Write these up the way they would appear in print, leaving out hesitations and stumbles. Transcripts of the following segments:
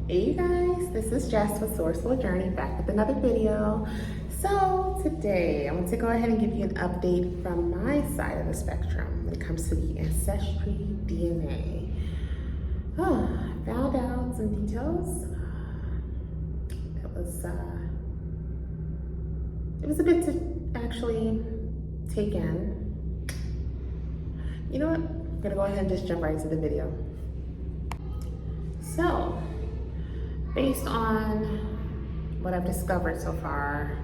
Hey you guys, this is Jess with Sourceful Journey, back with another video. So today I'm going to go ahead and give you an update from my side of the spectrum when it comes to the ancestry DNA. I found out some details. It was a bit to actually take in. You know what? I'm going to go ahead and just jump right into the video. So, based on what I've discovered so far,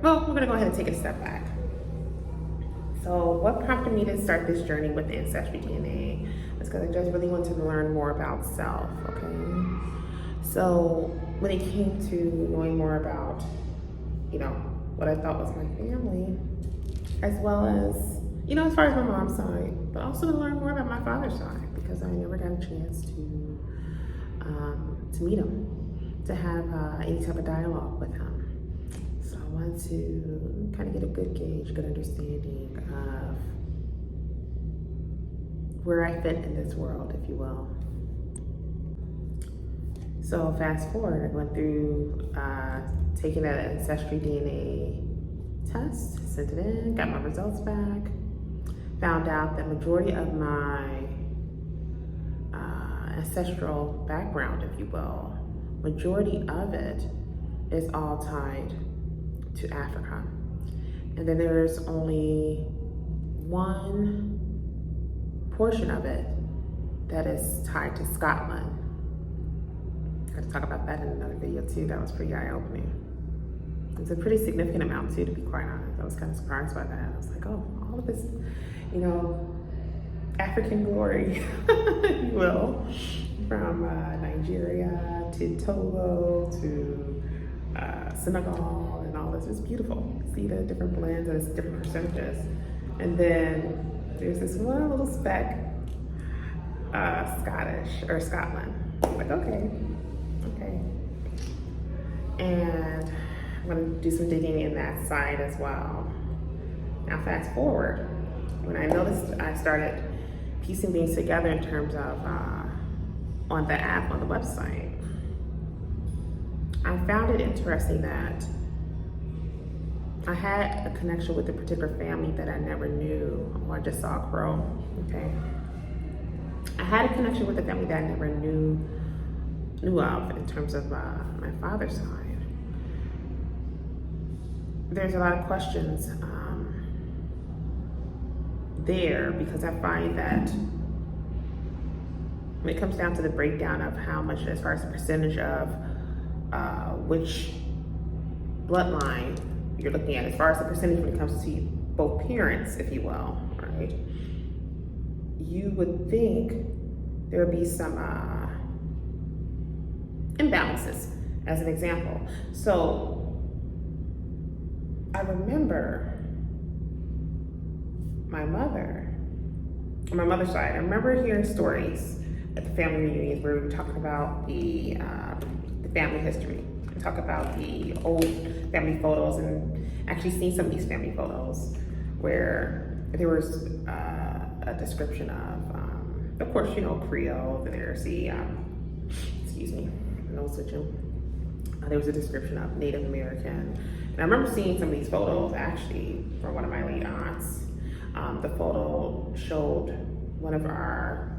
well, we're gonna go ahead and take a step back. So what prompted me to start this journey with Ancestry DNA was because I just really wanted to learn more about self, okay? So when it came to knowing more about, what I thought was my family, as well as, as far as my mom's side, but also to learn more about my father's side, because I never got a chance to meet him, to have any type of dialogue with him. So I wanted to kind of get a good gauge, good understanding of where I fit in this world, if you will. So fast forward, I went through taking an Ancestry DNA test, sent it in, got my results back, found out that majority of my ancestral background, if you will, majority of it is all tied to Africa. And then there's only one portion of it that is tied to Scotland. I'm going to talk about that in another video too. That was pretty eye-opening. It's a pretty significant amount too, to be quite honest. I was kind of surprised by that. I was like, oh, all of this, African glory, if you will, from Nigeria to Togo to Senegal and all this. It's beautiful. See the different blends and its different percentages. And then there's this one little speck, Scottish or Scotland. I'm like, okay. And I'm gonna do some digging in that side as well. Now fast forward, when I noticed, I started piecing things together in terms of on the app, on the website. I found it interesting that I had a connection with a particular family that I never knew, or I just saw a crow, okay? I had a connection with a family that I never knew of in terms of my father's side. There's a lot of questions there, because I find that when it comes down to the breakdown of how much, as far as the percentage of which bloodline you're looking at, as far as the percentage when it comes to both parents, if you will, right? You would think there would be some imbalances, as an example. So I remember on my mother's side, I remember hearing stories at the family reunions where we were talking about the family history, and talk about the old family photos, and actually seeing some of these family photos where there was a description of course, Creole, and there's the, excuse me, no switching. There was a description of Native American. And I remember seeing some of these photos actually from one of my late aunts. The photo showed one of our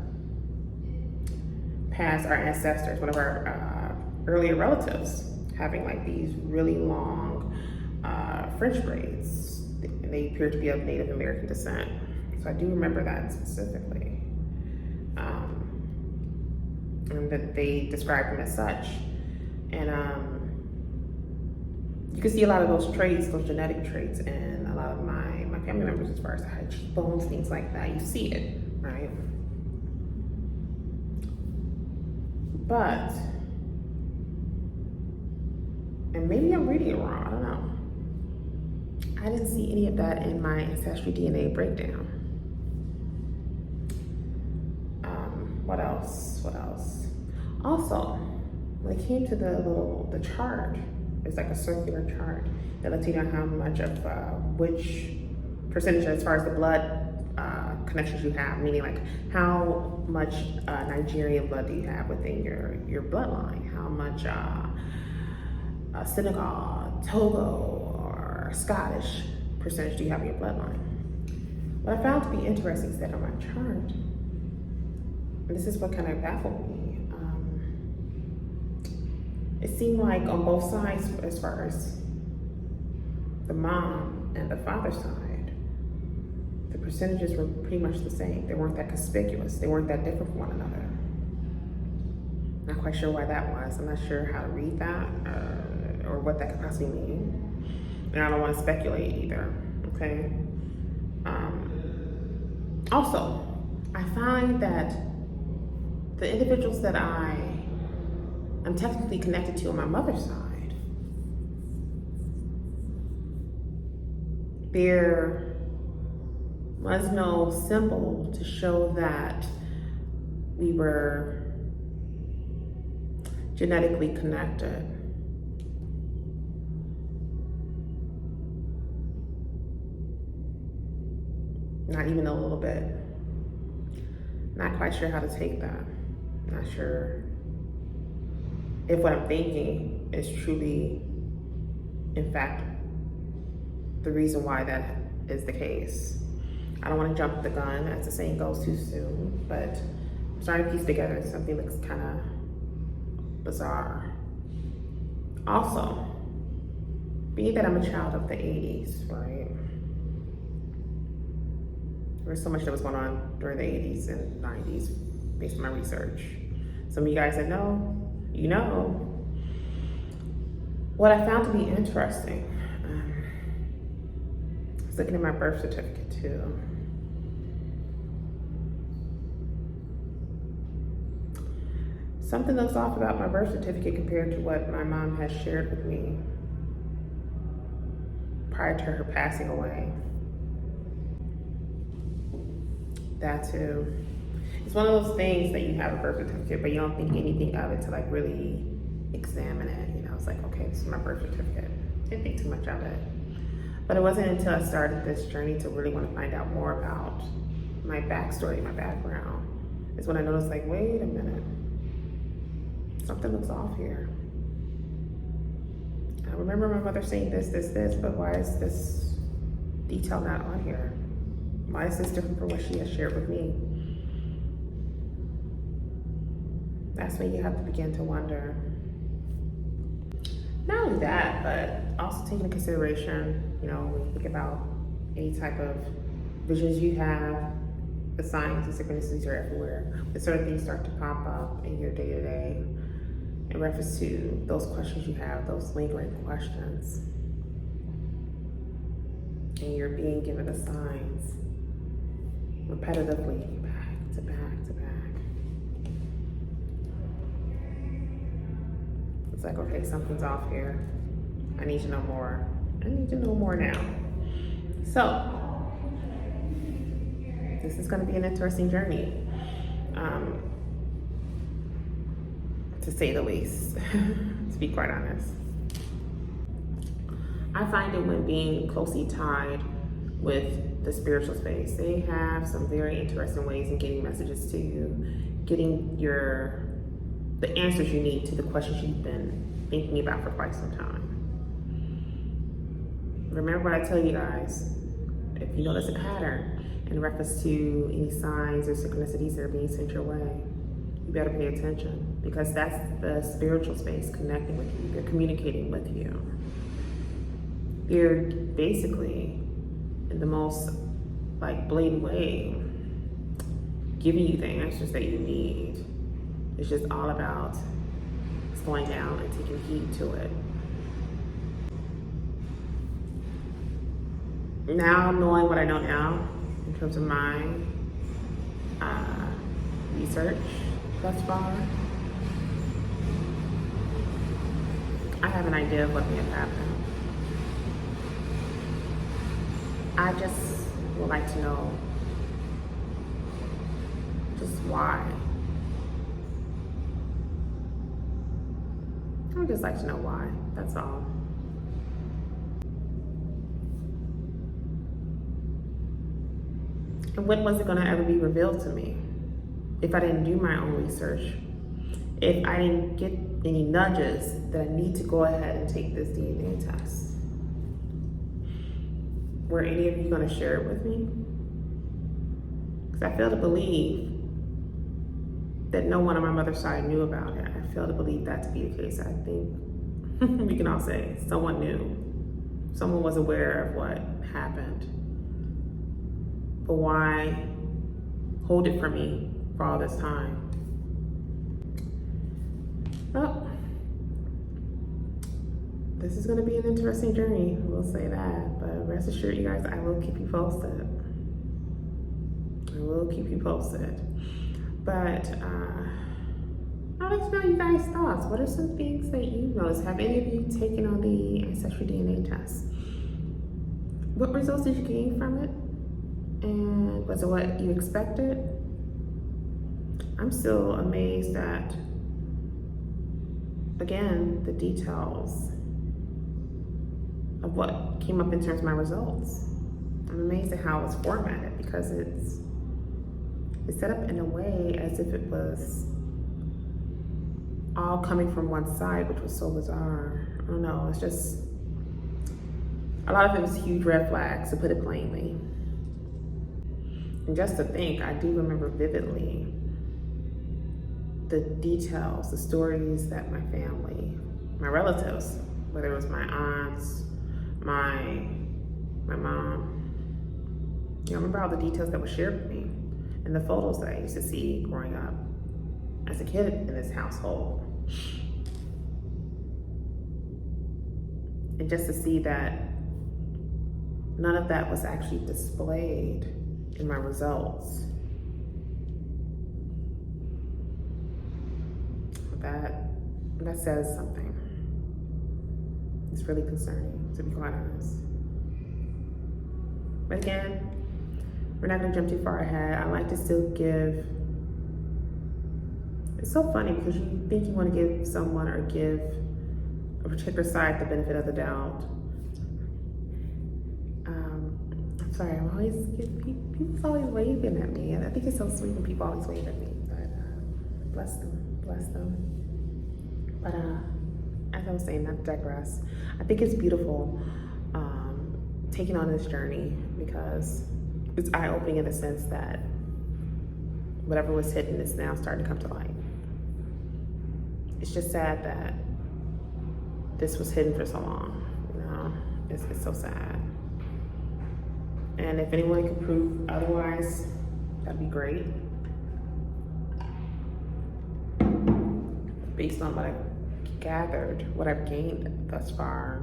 ancestors, one of our earlier relatives, having like these really long French braids. And they appeared to be of Native American descent. So I do remember that specifically. And that they described him as such. And you can see a lot of those traits, those genetic traits, in a lot of my family members, as far as the high cheekbones, things like that. You see it, right? But, and maybe I'm reading it wrong, I don't know. I didn't see any of that in my Ancestry DNA breakdown. What else? Also, when it came to the chart, it's like a circular chart that lets you know how much of which percentage, as far as the blood connections you have, meaning like how much Nigerian blood do you have within your bloodline? How much Senegal, Togo, or Scottish percentage do you have in your bloodline? What I found to be interesting is that on my chart, and this is what kind of baffled me, it seemed like on both sides, as far as the mom and the father side, the percentages were pretty much the same. They weren't that conspicuous. They weren't that different from one another. Not quite sure why that was. I'm not sure how to read that or what that could possibly mean. And I don't want to speculate either, okay? Also, I find that the individuals that I'm technically connected to on my mother's side, there was no symbol to show that we were genetically connected. Not even a little bit. Not quite sure how to take that. Not sure if what I'm thinking is truly, in fact, the reason why that is the case. I don't want to jump the gun, as the saying goes, too soon, but I'm starting to piece together something that's kind of bizarre. Also, being that I'm a child of the 80s, right? There was so much that was going on during the 80s and 90s based on my research. Some of you guys that know, you know. What I found to be interesting, I was looking at my birth certificate too. Something looks off about my birth certificate compared to what my mom has shared with me prior to her passing away. That too. It's one of those things that you have a birth certificate, but you don't think anything of it to like really examine it. You know, it's like, okay, this is my birth certificate. Didn't think too much of it. But it wasn't until I started this journey to really want to find out more about my backstory, my background, is when I noticed like, wait a minute, something looks off here. I remember my mother saying this, but why is this detail not on here? Why is this different from what she has shared with me? That's when you have to begin to wonder. Not only that, but also taking into consideration, you know, when you think about any type of visions you have, the signs and synchronicities are everywhere. But certain things start to pop up in your day-to-day in reference to those questions you have, those lingering questions. And you're being given the signs repetitively, back to back to back. It's like, okay, something's off here. I need to know more. I need to know more now. So, this is going to be an interesting journey, to say the least, to be quite honest. I find it when being closely tied with the spiritual space, they have some very interesting ways in getting messages to you, getting the answers you need to the questions you've been thinking about for quite some time. Remember what I tell you guys, if you notice a pattern in reference to any signs or synchronicities that are being sent your way, you better pay attention, because that's the spiritual space connecting with you. They're communicating with you. They're basically, in the most like blatant way, giving you the answers that you need. It's just all about slowing down and taking heed to it. Now, knowing what I know now, in terms of my research thus far, I have an idea of what may have happened. I just would like to know just why. I would just like to know why, that's all. And when was it going to ever be revealed to me? If I didn't do my own research, if I didn't get any nudges that I need to go ahead and take this DNA test, were any of you going to share it with me? Because I fail to believe that no one on my mother's side knew about it. I fail to believe that to be the case. I think we can all say someone knew. Someone was aware of what happened. But why hold it from me for all this time? Well, this is going to be an interesting journey, we'll say that. But rest assured, you guys, I will keep you posted. I will keep you posted. But I'd like to know you guys' thoughts. What are some things that you noticed? Have any of you taken on the Ancestry DNA test? What results did you gain from it? And was it what you expected? I'm still amazed at, again, the details of what came up in terms of my results. I'm amazed at how it's formatted, because it's set up in a way as if it was all coming from one side, which was so bizarre. I don't know, it's just, a lot of it was huge red flags, to put it plainly. And just to think, I do remember vividly the details, the stories that my family, my relatives, whether it was my aunts, my mom, I remember all the details that were shared with me and the photos that I used to see growing up as a kid in this household. And just to see that none of that was actually displayed in my results. That says something. It's really concerning, to be quite honest. But again, we're not gonna jump too far ahead. I like to still give, it's so funny because you think you wanna give someone or give a particular side the benefit of the doubt. I'm sorry, people's always waving at me. And I think it's so sweet when people always wave at me, but bless them. But as I was saying, not to digress, I think it's beautiful taking on this journey, because it's eye-opening in the sense that whatever was hidden is now starting to come to light. It's just sad that this was hidden for so long, you know? It's so sad. And if anyone can prove otherwise, that'd be great. Based on what I've gathered, what I've gained thus far,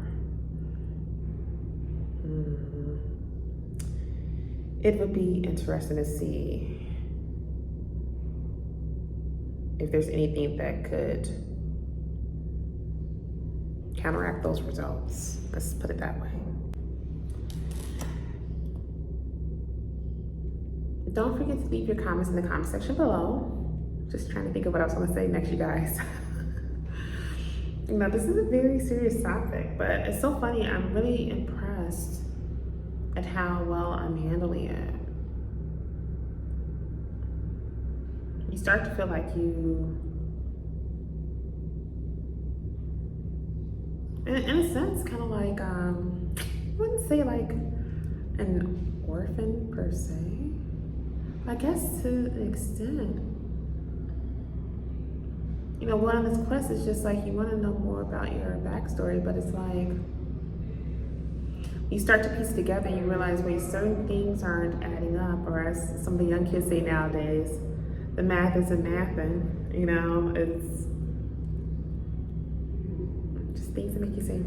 it would be interesting to see if there's anything that could counteract those results. Let's put it that way. Don't forget to leave your comments in the comment section below. Just trying to think of what I was gonna say next, you guys. You know, this is a very serious topic, but it's so funny. I'm really impressed at how well I'm handling it. You start to feel like you, in a sense, kind of like, I wouldn't say like an orphan per se. I guess to an extent. You know, one of this quest is just like, you want to know more about your backstory, but it's like, you start to piece together and you realize, wait, certain things aren't adding up, or as some of the young kids say nowadays, the math isn't mathin', you know? It's just things that make you say,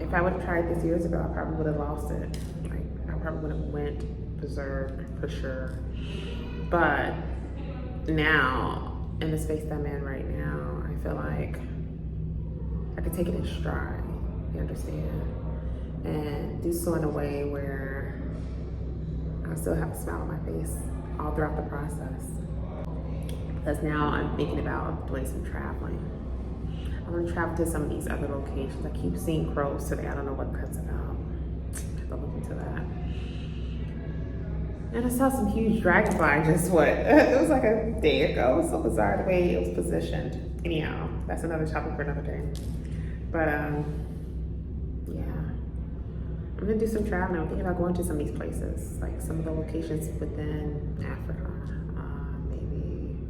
If I would have tried this years ago, I probably would have lost it. Like, I probably would have went berserk for sure. But now, in the space that I'm in right now, I feel like I can take it in stride, you understand? And do so in a way where I still have a smile on my face all throughout the process. Because now I'm thinking about doing some traveling. I'm gonna travel to some of these other locations. I keep seeing crows today. I don't know what that's about. I'll look into that. And I saw some huge dragonfly just what? It was like a day ago. It was so bizarre the way it was positioned. Anyhow, that's another topic for another day. But yeah. I'm gonna do some traveling. I'm thinking about going to some of these places, like some of the locations within Africa. Maybe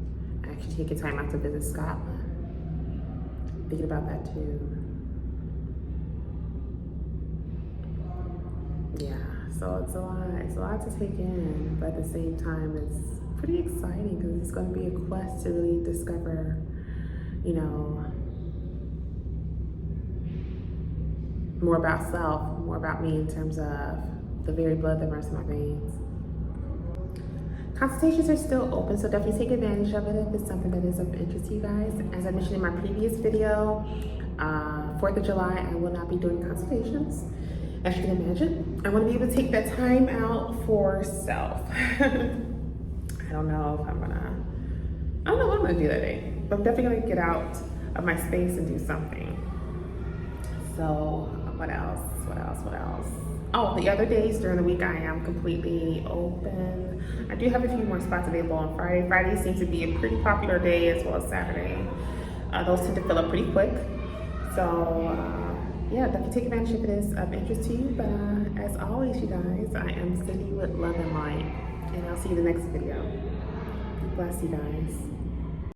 actually take a time out to visit Scotland. Thinking about that too. Yeah, so it's a lot to take in, but at the same time, it's pretty exciting because it's going to be a quest to really discover, you know, more about self, more about me in terms of the very blood that runs in my veins. Consultations are still open, so definitely take advantage of it if it's something that is of interest to you guys. As I mentioned in my previous video, 4th of July, I will not be doing consultations. As you can imagine, I want to be able to take that time out for self. I don't know what I'm gonna do that day, but I'm definitely gonna get out of my space and do something. So what else? Oh, the other days during the week I am completely open. I do have a few more spots available on Friday. Friday seems to be a pretty popular day, as well as Saturday. Those tend to fill up pretty quick. So yeah, definitely take advantage if it is of interest to you. But as always, you guys, I am sending you with love and light. And I'll see you in the next video. Bless you guys.